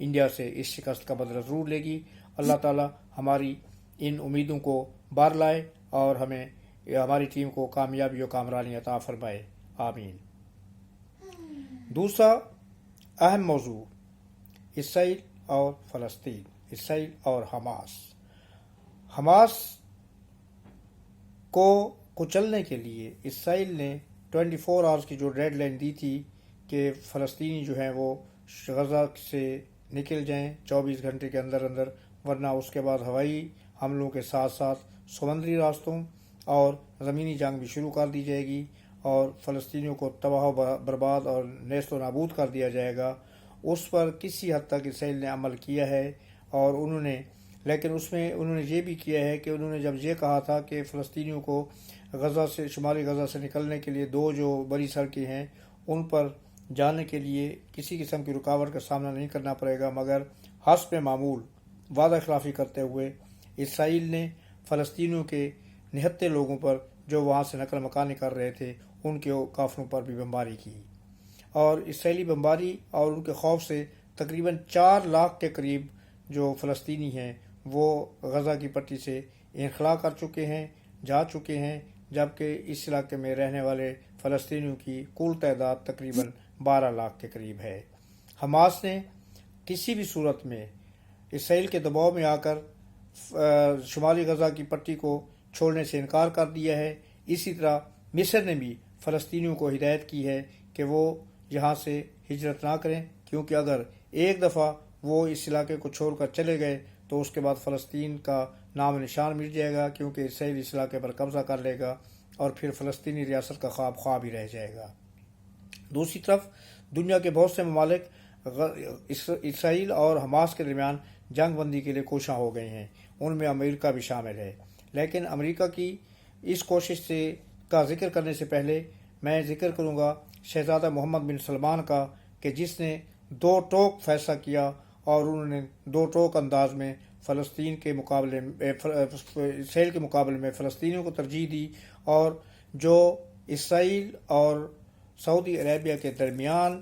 India سے اس شکست کا بدلہ ضرور لے گی۔ اللہ تعالیٰ ہماری ان امیدوں کو بار لائے اور ہمیں ہماری ٹیم کو کامیابی و کامرانی عطا فرمائے، آمین۔ دوسرا اہم موضوع اسرائیل اور فلسطین، اسرائیل اور حماس۔ حماس کو کچلنے کے لیے اسرائیل نے 24 آورز کی جو ڈیڈ لائن دی تھی کہ فلسطینی جو ہیں وہ غزہ سے نکل جائیں 24 گھنٹے کے اندر اندر، ورنہ اس کے بعد ہوائی حملوں کے ساتھ ساتھ سمندری راستوں اور زمینی جنگ بھی شروع کر دی جائے گی اور فلسطینیوں کو تباہ و برباد اور نیست و نابود کر دیا جائے گا، اس پر کسی حد تک اسرائیل نے عمل کیا ہے۔ اور لیکن اس میں انہوں نے یہ بھی کیا ہے کہ انہوں نے جب یہ کہا تھا کہ فلسطینیوں کو غزہ سے، شمالی غزہ سے نکلنے کے لیے 2 جو بڑی سڑکیں ہیں ان پر جانے کے لیے کسی قسم کی رکاوٹ کا سامنا نہیں کرنا پڑے گا، مگر حسب معمول وعدہ خلافی کرتے ہوئے اسرائیل نے فلسطینیوں کے نہتے لوگوں پر جو وہاں سے نقل مکانی کر رہے تھے ان کے قافلوں پر بھی بمباری کی، اور اسرائیلی بمباری اور ان کے خوف سے تقریباً 4 لاکھ کے قریب جو فلسطینی ہیں وہ غزہ کی پٹی سے انخلا کر چکے ہیں، جا چکے ہیں، جبکہ اس علاقے میں رہنے والے فلسطینیوں کی کل تعداد تقریباً 12 لاکھ کے قریب ہے۔ حماس نے کسی بھی صورت میں اسرائیل کے دباؤ میں آ کر شمالی غزہ کی پٹی کو چھوڑنے سے انکار کر دیا ہے۔ اسی طرح مصر نے بھی فلسطینیوں کو ہدایت کی ہے کہ وہ یہاں سے ہجرت نہ کریں، کیونکہ اگر ایک دفعہ وہ اس علاقے کو چھوڑ کر چلے گئے تو اس کے بعد فلسطین کا نام و نشان مٹ جائے گا، کیونکہ اسرائیل اس علاقے پر قبضہ کر لے گا اور پھر فلسطینی ریاست کا خواب ہی رہ جائے گا۔ دوسری طرف دنیا کے بہت سے ممالک اسرائیل اور حماس کے درمیان جنگ بندی کے لیے کوشاں ہو گئے ہیں، ان میں امریکہ بھی شامل ہے۔ لیکن امریکہ کی اس کوشش کا ذکر کرنے سے پہلے میں ذکر کروں گا شہزادہ محمد بن سلمان کا، کہ جس نے 2 ٹوک فیصلہ کیا اور انہوں نے 2 ٹوک انداز میں فلسطین کے مقابلے اسرائیل کے مقابلے میں فلسطینیوں کو ترجیح دی، اور جو اسرائیل اور سعودی عربیہ کے درمیان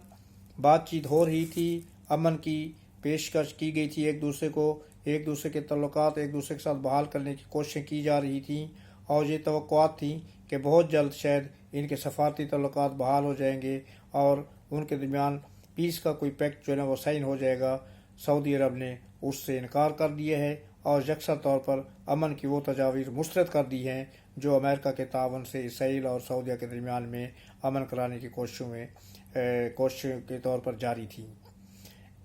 بات چیت ہو رہی تھی، امن کی پیشکش کی گئی تھی، ایک دوسرے کے تعلقات ایک دوسرے کے ساتھ بحال کرنے کی کوششیں کی جا رہی تھیں، اور یہ توقعات تھیں کہ بہت جلد شاید ان کے سفارتی تعلقات بحال ہو جائیں گے اور ان کے درمیان پیس کا کوئی پیکٹ جو ہے نا وہ سائن ہو جائے گا۔ سعودی عرب نے اس سے انکار کر دیا ہے اور یکساں طور پر امن کی وہ تجاویز مسترد کر دی ہیں جو امریکہ کے تعاون سے اسرائیل اور سعودیہ کے درمیان میں امن کرانے کی کوششوں کے طور پر جاری تھی۔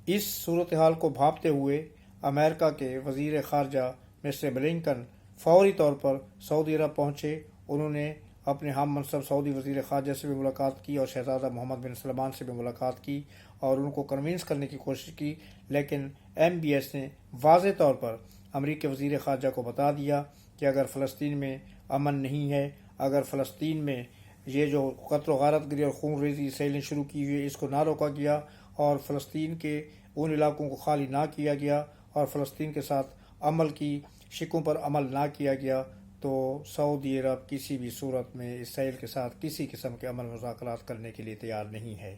اس صورتحال کو بھانپتے ہوئے امریکہ کے وزیر خارجہ مسٹر بلنکن فوری طور پر سعودی عرب پہنچے۔ انہوں نے اپنے ہم منصب سعودی وزیر خارجہ سے بھی ملاقات کی اور شہزادہ محمد بن سلمان سے بھی ملاقات کی اور ان کو کنونس کرنے کی کوشش کی، لیکن MBS نے واضح طور پر امریکی وزیر خارجہ کو بتا دیا کہ اگر فلسطین میں امن نہیں ہے، اگر فلسطین میں یہ جو قتل و غارت گری اور خون ریزی اسرائیل نے شروع کی ہوئی اس کو نہ روکا گیا اور فلسطین کے ان علاقوں کو خالی نہ کیا گیا اور فلسطین کے ساتھ عمل کی شکوں پر عمل نہ کیا گیا، تو سعودی عرب کسی بھی صورت میں اسرائیل کے ساتھ کسی قسم کے عمل مذاکرات کرنے کے لیے تیار نہیں ہے۔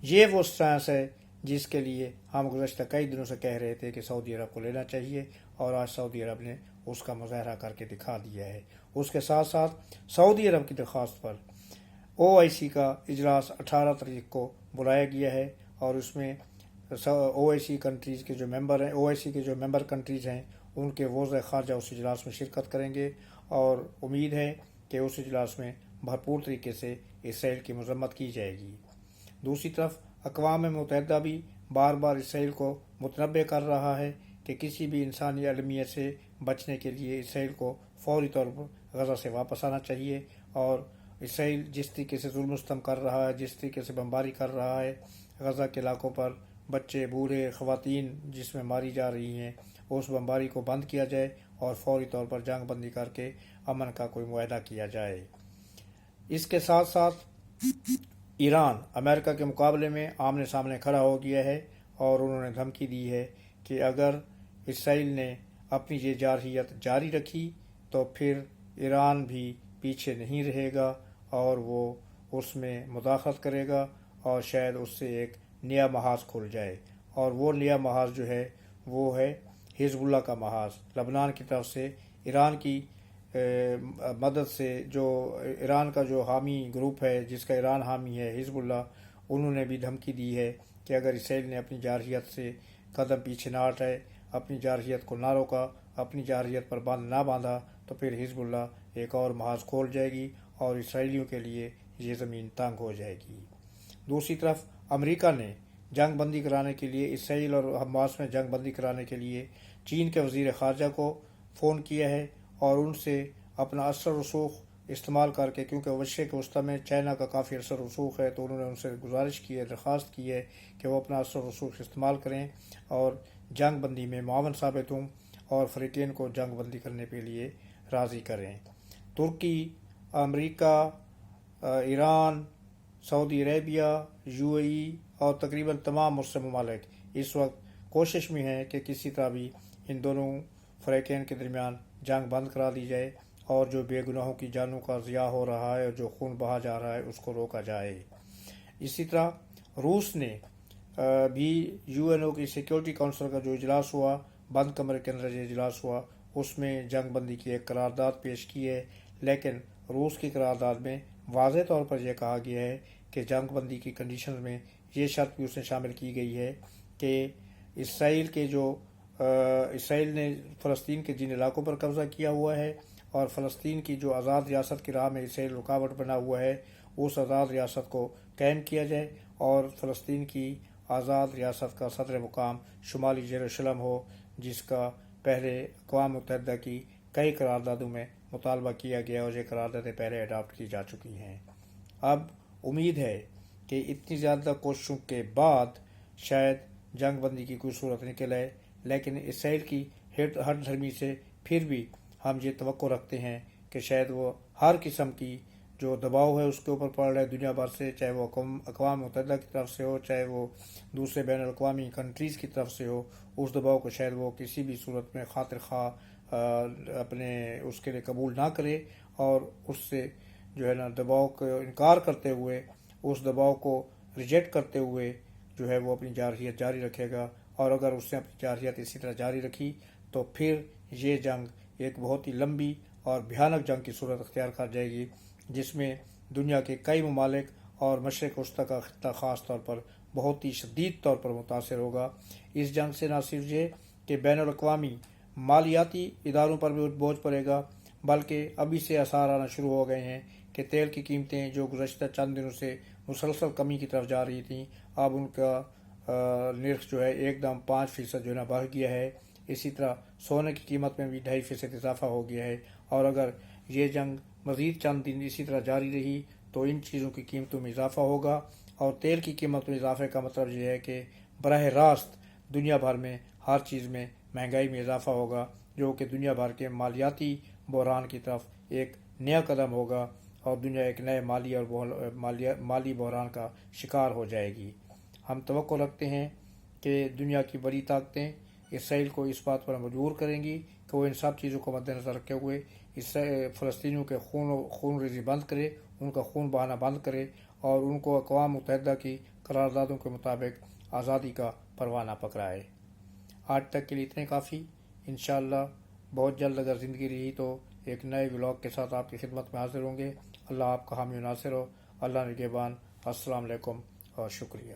یہ وہ سٹانس ہے جس کے لیے ہم گزشتہ کئی دنوں سے کہہ رہے تھے کہ سعودی عرب کو لینا چاہیے، اور آج سعودی عرب نے اس کا مظاہرہ کر کے دکھا دیا ہے۔ اس کے ساتھ ساتھ سعودی عرب کی درخواست پر OIC کا اجلاس 18 تاریخ کو بلایا گیا ہے، اور اس میں OIC کنٹریز کے جو ممبر ہیں، OIC کے جو ممبر کنٹریز ہیں ان کے وزراء خارجہ اس اجلاس میں شرکت کریں گے، اور امید ہے کہ اس اجلاس میں بھرپور طریقے سے اسرائیل کی مذمت کی جائے گی۔ دوسری طرف اقوام متحدہ بھی بار بار اسرائیل کو متنبہ کر رہا ہے کہ کسی بھی انسانی المیت سے بچنے کے لیے اسرائیل کو فوری طور پر غزہ سے واپس آنا چاہیے، اور اسرائیل جس طریقے سے ظلم و ستم کر رہا ہے، جس طریقے سے بمباری کر رہا ہے غزہ کے علاقوں پر، بچے، بوڑھے، خواتین جس میں ماری جا رہی ہیں، اس بمباری کو بند کیا جائے اور فوری طور پر جنگ بندی کر کے امن کا کوئی معاہدہ کیا جائے۔ اس کے ساتھ ساتھ ایران امریکہ کے مقابلے میں آمنے سامنے کھڑا ہو گیا ہے، اور انہوں نے دھمکی دی ہے کہ اگر اسرائیل نے اپنی یہ جارحیت جاری رکھی تو پھر ایران بھی پیچھے نہیں رہے گا اور وہ اس میں مداخلت کرے گا اور شاید اس سے ایک نیا محاذ کھل جائے، اور وہ نیا محاذ جو ہے وہ ہے حزب اللہ کا محاذ۔ لبنان کی طرف سے ایران کی مدد سے جو ایران کا جو حامی گروپ ہے جس کا ایران حامی ہے حزب اللہ، انہوں نے بھی دھمکی دی ہے کہ اگر اسرائیل نے اپنی جارحیت سے قدم پیچھے نہ ہٹائے، اپنی جارحیت کو نہ روکا، اپنی جارحیت پر بند نہ باندھا، تو پھر حزب اللہ ایک اور محاذ کھول جائے گی اور اسرائیلیوں کے لیے یہ زمین تنگ ہو جائے گی۔ دوسری طرف امریکہ نے جنگ بندی کرانے کے لیے، اسرائیل اور حماس میں جنگ بندی کرانے کے لیے چین کے وزیر خارجہ کو فون کیا ہے اور ان سے اپنا اثر رسوخ استعمال کر کے، کیونکہ مشرق وسطی میں چائنا کا کافی اثر رسوخ ہے، تو انہوں نے ان سے گزارش کی ہے، درخواست کی ہے کہ وہ اپنا اثر رسوخ استعمال کریں اور جنگ بندی میں معاون ثابت ہوں اور فریقین کو جنگ بندی کرنے کے لیے راضی کریں۔ ترکی، امریکا، ایران، سعودی عربیہ، UAE اور تقریباً تمام مسلم ممالک اس وقت کوشش میں ہیں کہ کسی طرح بھی ان دونوں فریقین کے درمیان جنگ بند کرا دی جائے اور جو بے گناہوں کی جانوں کا ضیاع ہو رہا ہے اور جو خون بہا جا رہا ہے اس کو روکا جائے۔ اسی طرح روس نے بھی UNO کی سیکیورٹی کونسل کا جو اجلاس ہوا، بند کمرے کے اندر جو اجلاس ہوا، اس میں جنگ بندی کی ایک قرارداد پیش کی ہے، لیکن روس کی قرارداد میں واضح طور پر یہ کہا گیا ہے کہ جنگ بندی کی کنڈیشنز میں یہ شرط بھی اس میں شامل کی گئی ہے کہ اسرائیل نے فلسطین کے جن علاقوں پر قبضہ کیا ہوا ہے اور فلسطین کی جو آزاد ریاست کی راہ میں اسرائیل رکاوٹ بنا ہوا ہے، اس آزاد ریاست کو قائم کیا جائے اور فلسطین کی آزاد ریاست کا صدر مقام شمالی یروشلم ہو، جس کا پہلے اقوام متحدہ کی کئی قراردادوں میں مطالبہ کیا گیا اور یہ قراردادیں پہلے اڈاپٹ کی جا چکی ہیں۔ اب امید ہے کہ اتنی زیادہ کوششوں کے بعد شاید جنگ بندی کی کوئی صورت نکل آئے، لیکن اسرائیل کی ہٹ دھرمی سے پھر بھی ہم یہ توقع رکھتے ہیں کہ شاید وہ ہر قسم کی جو دباؤ ہے اس کے اوپر پڑ رہا ہے دنیا بھر سے، چاہے وہ اقوام متحدہ کی طرف سے ہو، چاہے وہ دوسرے بین الاقوامی کنٹریز کی طرف سے ہو، اس دباؤ کو شاید وہ کسی بھی صورت میں خاطر خواہ اپنے اس کے لیے قبول نہ کرے اور اس سے جو ہے نا دباؤ کو انکار کرتے ہوئے، اس دباؤ کو ریجیکٹ کرتے ہوئے جو ہے وہ اپنی جارحیت جاری رکھے گا، اور اگر اس نے اپنی جارحیت اسی طرح جاری رکھی تو پھر یہ جنگ ایک بہت ہی لمبی اور بھیانک جنگ کی صورت اختیار کر جائے گی، جس میں دنیا کے کئی ممالک اور مشرق وسطی کا خطہ خاص طور پر بہت ہی شدید طور پر متاثر ہوگا۔ اس جنگ سے نہ صرف یہ کہ بین الاقوامی مالیاتی اداروں پر بھی بوجھ پڑے گا، بلکہ ابھی سے آثار آنا شروع ہو گئے ہیں کہ تیل کی قیمتیں جو گزشتہ چند دنوں سے مسلسل کمی کی طرف جا رہی تھیں، اب ان کا نرخ جو ہے ایک دم 5% جو ہے نا بڑھ گیا ہے۔ اسی طرح سونے کی قیمت میں بھی 2.5% اضافہ ہو گیا ہے، اور اگر یہ جنگ مزید چند دن اسی طرح جاری رہی تو ان چیزوں کی قیمتوں میں اضافہ ہوگا، اور تیل کی قیمت میں اضافے کا مطلب یہ ہے کہ براہ راست دنیا بھر میں ہر چیز میں مہنگائی میں اضافہ ہوگا، جو کہ دنیا بھر کے مالیاتی بحران کی طرف ایک نیا قدم ہوگا اور دنیا ایک نئے مالی بحران کا شکار ہو جائے گی۔ ہم توقع رکھتے ہیں کہ دنیا کی بڑی طاقتیں اسرائیل کو اس بات پر مجبور کریں گی کہ وہ ان سب چیزوں کو مد نظر رکھتے ہوئے فلسطینیوں کے خون ریزی بند کرے، ان کا خون بہانا بند کرے اور ان کو اقوام متحدہ کی قراردادوں کے مطابق آزادی کا پروانہ پکڑائے۔ آج تک کے لیے اتنے کافی۔ انشاءاللہ بہت جلد اگر زندگی رہی تو ایک نئے ولاگ کے ساتھ آپ کی خدمت میں حاضر ہوں گے۔ اللہ آپ کا حامی و ناصر ہو۔ اللہ نگہبان۔ السلام علیکم اور شکریہ۔